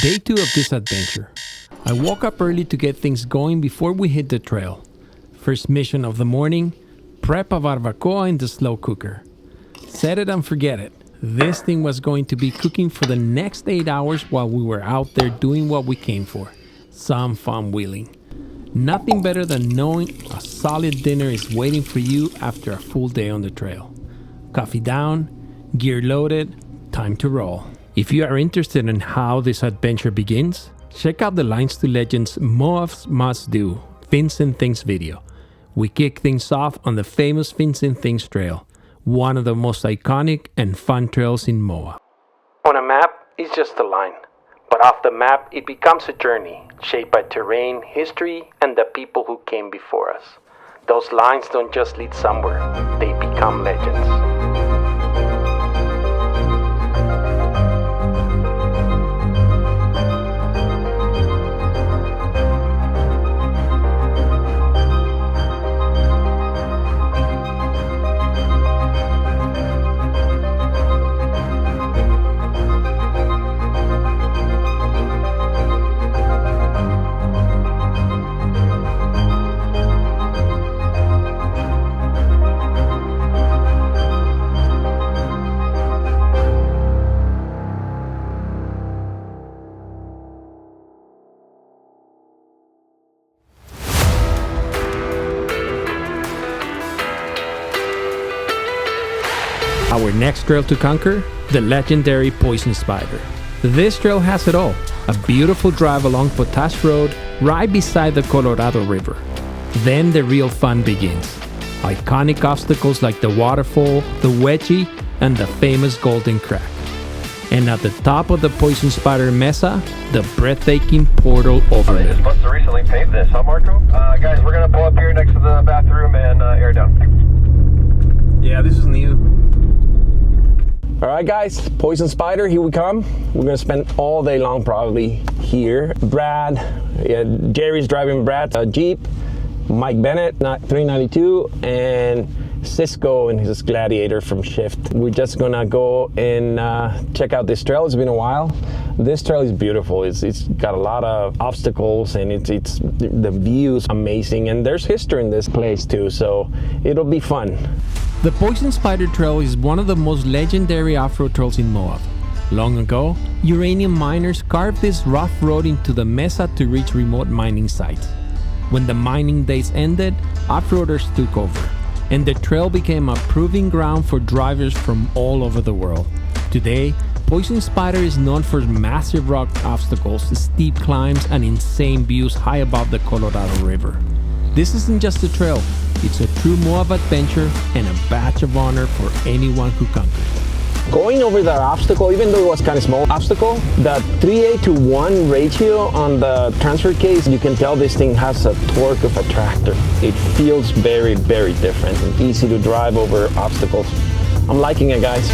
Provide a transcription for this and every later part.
Day 2 of this adventure. I woke up early to get things going before we hit the trail. First mission of the morning, prep a barbacoa in the slow cooker. Set it and forget it. This thing was going to be cooking for the next 8 hours while we were out there doing what we came for. Some fun wheeling. Nothing better than knowing a solid dinner is waiting for you after a full day on the trail. Coffee down, gear loaded, time to roll. If you are interested in how this adventure begins, check out the Lines to Legends Moab's Must Do Fins and Things video. We kick things off on the famous Fins and Things Trail, one of the most iconic and fun trails in Moab. On a map, it's just a line. But off the map, it becomes a journey, shaped by terrain, history, and the people who came before us. Those lines don't just lead somewhere, they become legends. Our next trail to conquer, the legendary Poison Spider. This trail has it all. A beautiful drive along Potash Road right beside the Colorado River. Then the real fun begins. Iconic obstacles like the waterfall, the wedgie, and the famous Golden Crack. And at the top of the Poison Spider Mesa, the breathtaking portal overlook. They're supposed to recently pave this, huh, Marco? Guys, we're gonna pull up here next to the bathroom and air down. Yeah, this is new. All right, guys, Poison Spider, here we come. We're gonna spend all day long probably here. Brad, Jerry's driving Brad's Jeep, Mike Bennett, 392, and Cisco and his Gladiator from Shift. We're just gonna go and check out this trail. It's been a while. This trail is beautiful. It's got a lot of obstacles, and it's the view's amazing, and there's history in this place too, so it'll be fun. The Poison Spider Trail is one of the most legendary off-road trails in Moab. Long ago, uranium miners carved this rough road into the mesa to reach remote mining sites. When the mining days ended, off-roaders took over, and the trail became a proving ground for drivers from all over the world. Today, Poison Spider is known for massive rock obstacles, steep climbs, and insane views high above the Colorado River. This isn't just a trail, it's a true Moab adventure and a badge of honor for anyone who conquers. Going over that obstacle, even though it was kind of small obstacle, the 3:8-to-1 ratio on the transfer case, you can tell this thing has a torque of a tractor. It feels very, very different and easy to drive over obstacles. I'm liking it, guys.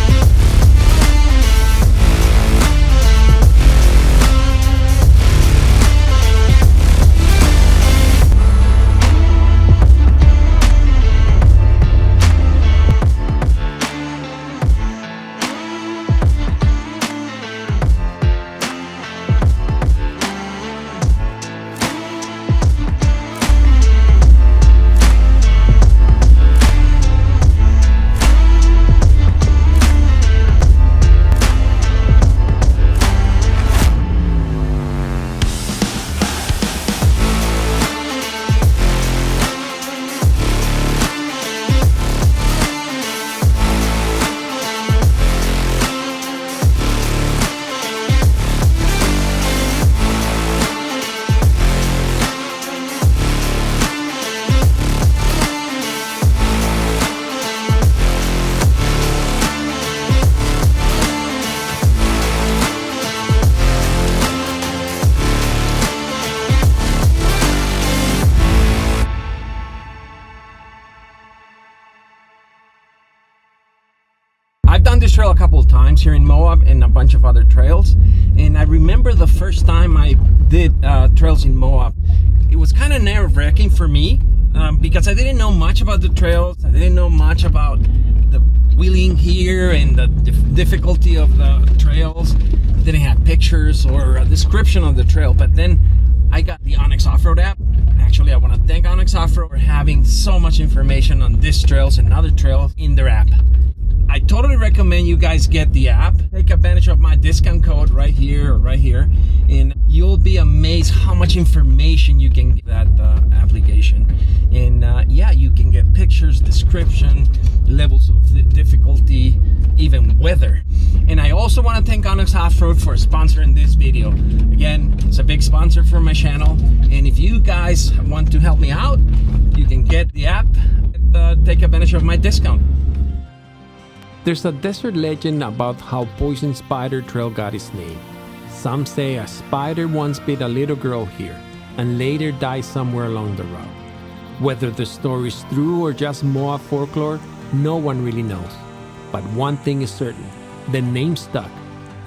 I've done this trail a couple of times here in Moab and a bunch of other trails, and I remember the first time I did trails in Moab. It was kind of nerve-wracking for me because I didn't know much about the trails. I didn't know much about the wheeling here and the difficulty of the trails. didn't have pictures or a description of the trail. But then I got the Onyx Off-Road app. Actually, I want to thank Onyx Off-Road for having so much information on these trails and other trails in their app. I totally recommend you guys get the app. Take advantage of my discount code right here or right here, and you'll be amazed how much information you can get that application. And yeah, you can get pictures, description, levels of difficulty, even weather. And I also want to thank Onyx Off-Road for sponsoring this video. Again, it's a big sponsor for my channel, and if you guys want to help me out, you can get the app and take advantage of my discount. There's a desert legend about how Poison Spider Trail got its name. Some say a spider once bit a little girl here and later died somewhere along the route. Whether the story is true or just Moab folklore, no one really knows. But one thing is certain, the name stuck.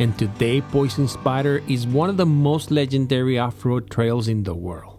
And today Poison Spider is one of the most legendary off-road trails in the world.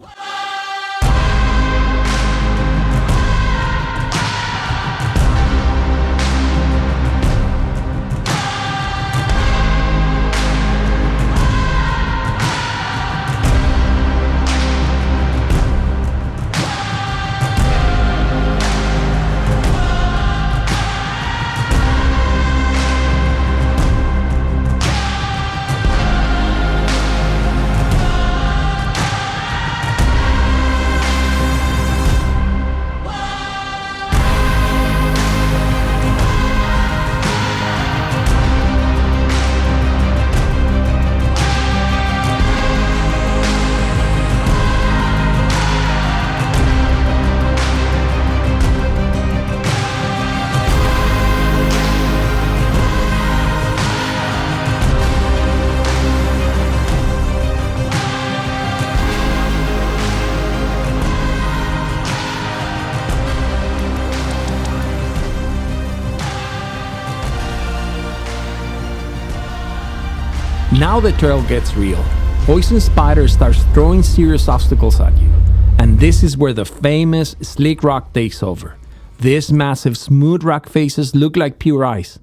Now the trail gets real. Poison Spider starts throwing serious obstacles at you. And this is where the famous slick rock takes over. These massive smooth rock faces look like pure ice,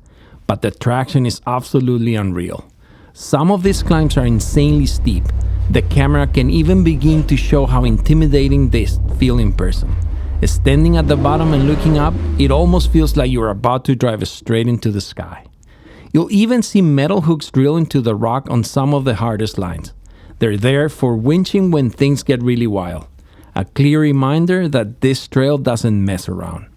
but the traction is absolutely unreal. Some of these climbs are insanely steep. The camera can even begin to show how intimidating they feel in person. Standing at the bottom and looking up, it almost feels like you're about to drive straight into the sky. You'll even see metal hooks drill into the rock on some of the hardest lines. They're there for winching when things get really wild. A clear reminder that this trail doesn't mess around.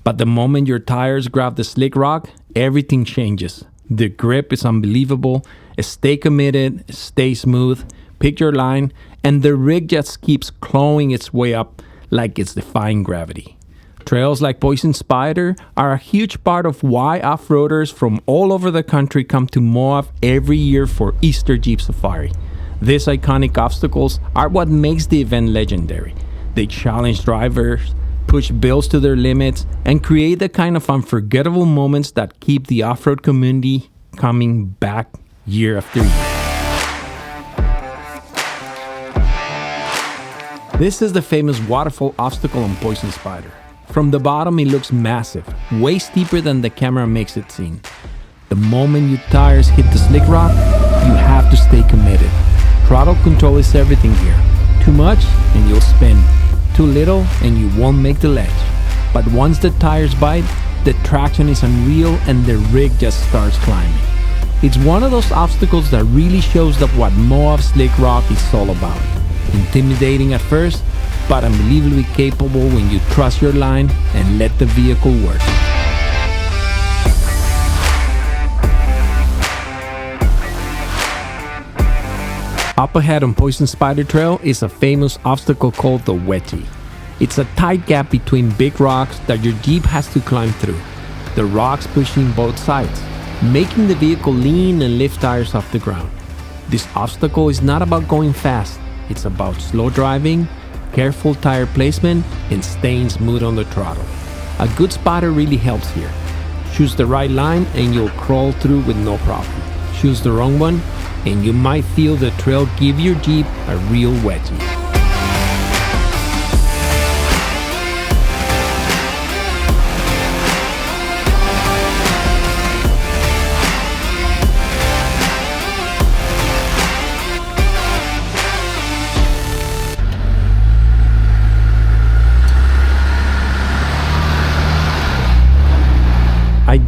But the moment your tires grab the slick rock, everything changes. The grip is unbelievable. Stay committed, stay smooth, pick your line, and the rig just keeps clawing its way up like it's defying gravity. Trails like Poison Spider are a huge part of why off-roaders from all over the country come to Moab every year for Easter Jeep Safari. These iconic obstacles are what makes the event legendary. They challenge drivers, push builds to their limits, and create the kind of unforgettable moments that keep the off-road community coming back year after year. This is the famous waterfall obstacle on Poison Spider. From the bottom, it looks massive, way steeper than the camera makes it seem. The moment your tires hit the slick rock, you have to stay committed. Throttle control is everything here. Too much and you'll spin. Too little and you won't make the ledge. But once the tires bite, the traction is unreal and the rig just starts climbing. It's one of those obstacles that really shows that what Moab Slick Rock is all about. Intimidating at first, but unbelievably capable when you trust your line and let the vehicle work. Up ahead on Poison Spider Trail is a famous obstacle called the Wedgie. It's a tight gap between big rocks that your Jeep has to climb through. The rocks pushing both sides, making the vehicle lean and lift tires off the ground. This obstacle is not about going fast, it's about slow driving, careful tire placement, and staying smooth on the throttle. A good spotter really helps here. Choose the right line and you'll crawl through with no problem. Choose the wrong one and you might feel the trail give your Jeep a real wedgie.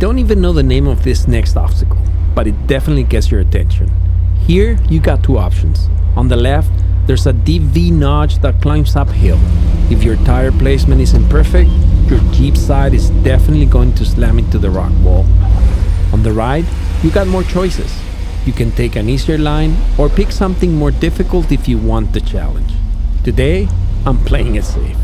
don't even know the name of this next obstacle, but it definitely gets your attention. Here, you got two options. On the left, there's a deep V-notch that climbs uphill. If your tire placement isn't perfect, your Jeep side is definitely going to slam into the rock wall. On the right, you got more choices. You can take an easier line or pick something more difficult if you want the challenge. Today, I'm playing it safe.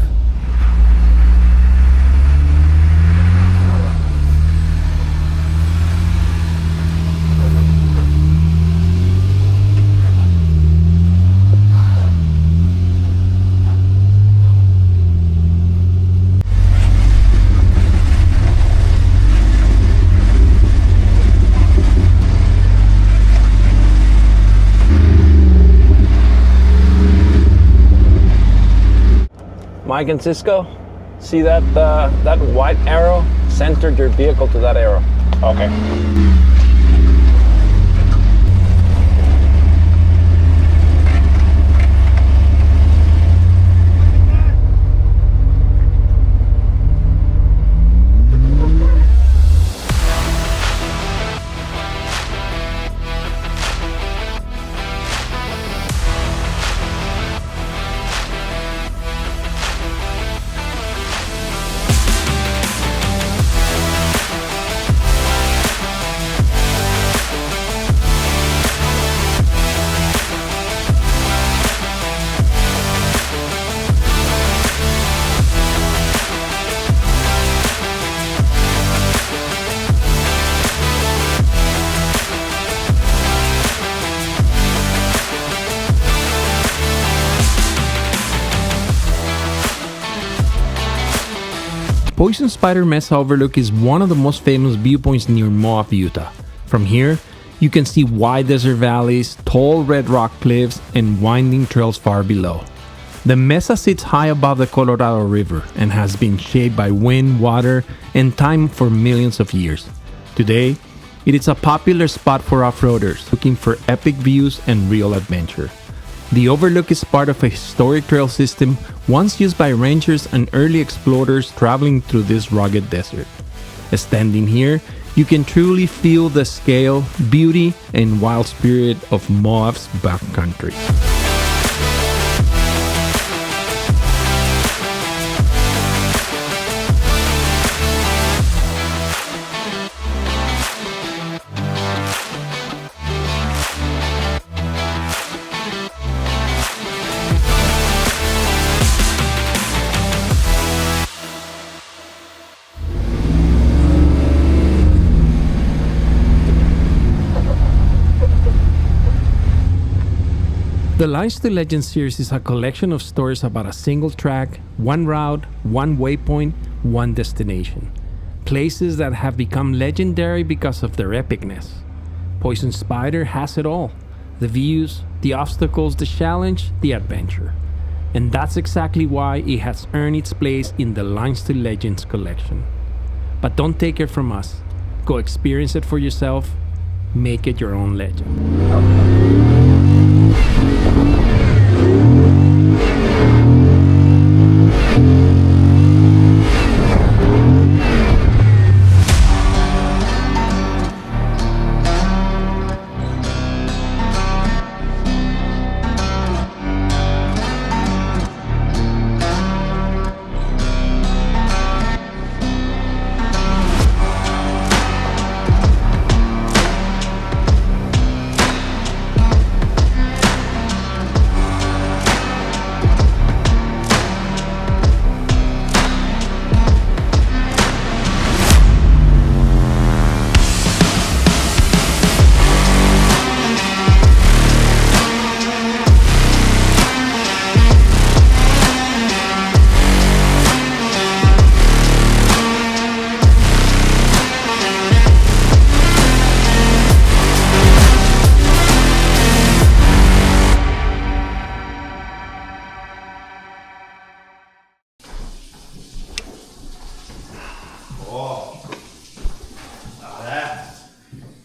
Mike and Cisco, see that that white arrow? Center your vehicle to that arrow. Okay. Poison Spider Mesa Overlook is one of the most famous viewpoints near Moab, Utah. From here, you can see wide desert valleys, tall red rock cliffs, and winding trails far below. The mesa sits high above the Colorado River and has been shaped by wind, water, and time for millions of years. Today, it is a popular spot for off-roaders looking for epic views and real adventure. The Overlook is part of a historic trail system once used by rangers and early explorers traveling through this rugged desert. Standing here, you can truly feel the scale, beauty, and wild spirit of Moab's backcountry. The Lines to Legends series is a collection of stories about a single track, one route, one waypoint, one destination. Places that have become legendary because of their epicness. Poison Spider has it all. The views, the obstacles, the challenge, the adventure. And that's exactly why it has earned its place in the Lines to Legends collection. But don't take it from us. Go experience it for yourself. Make it your own legend.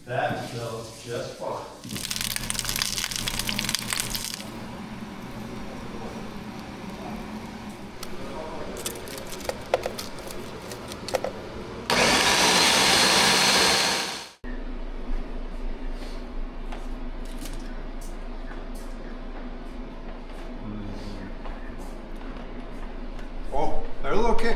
That feels just fine. A little kick.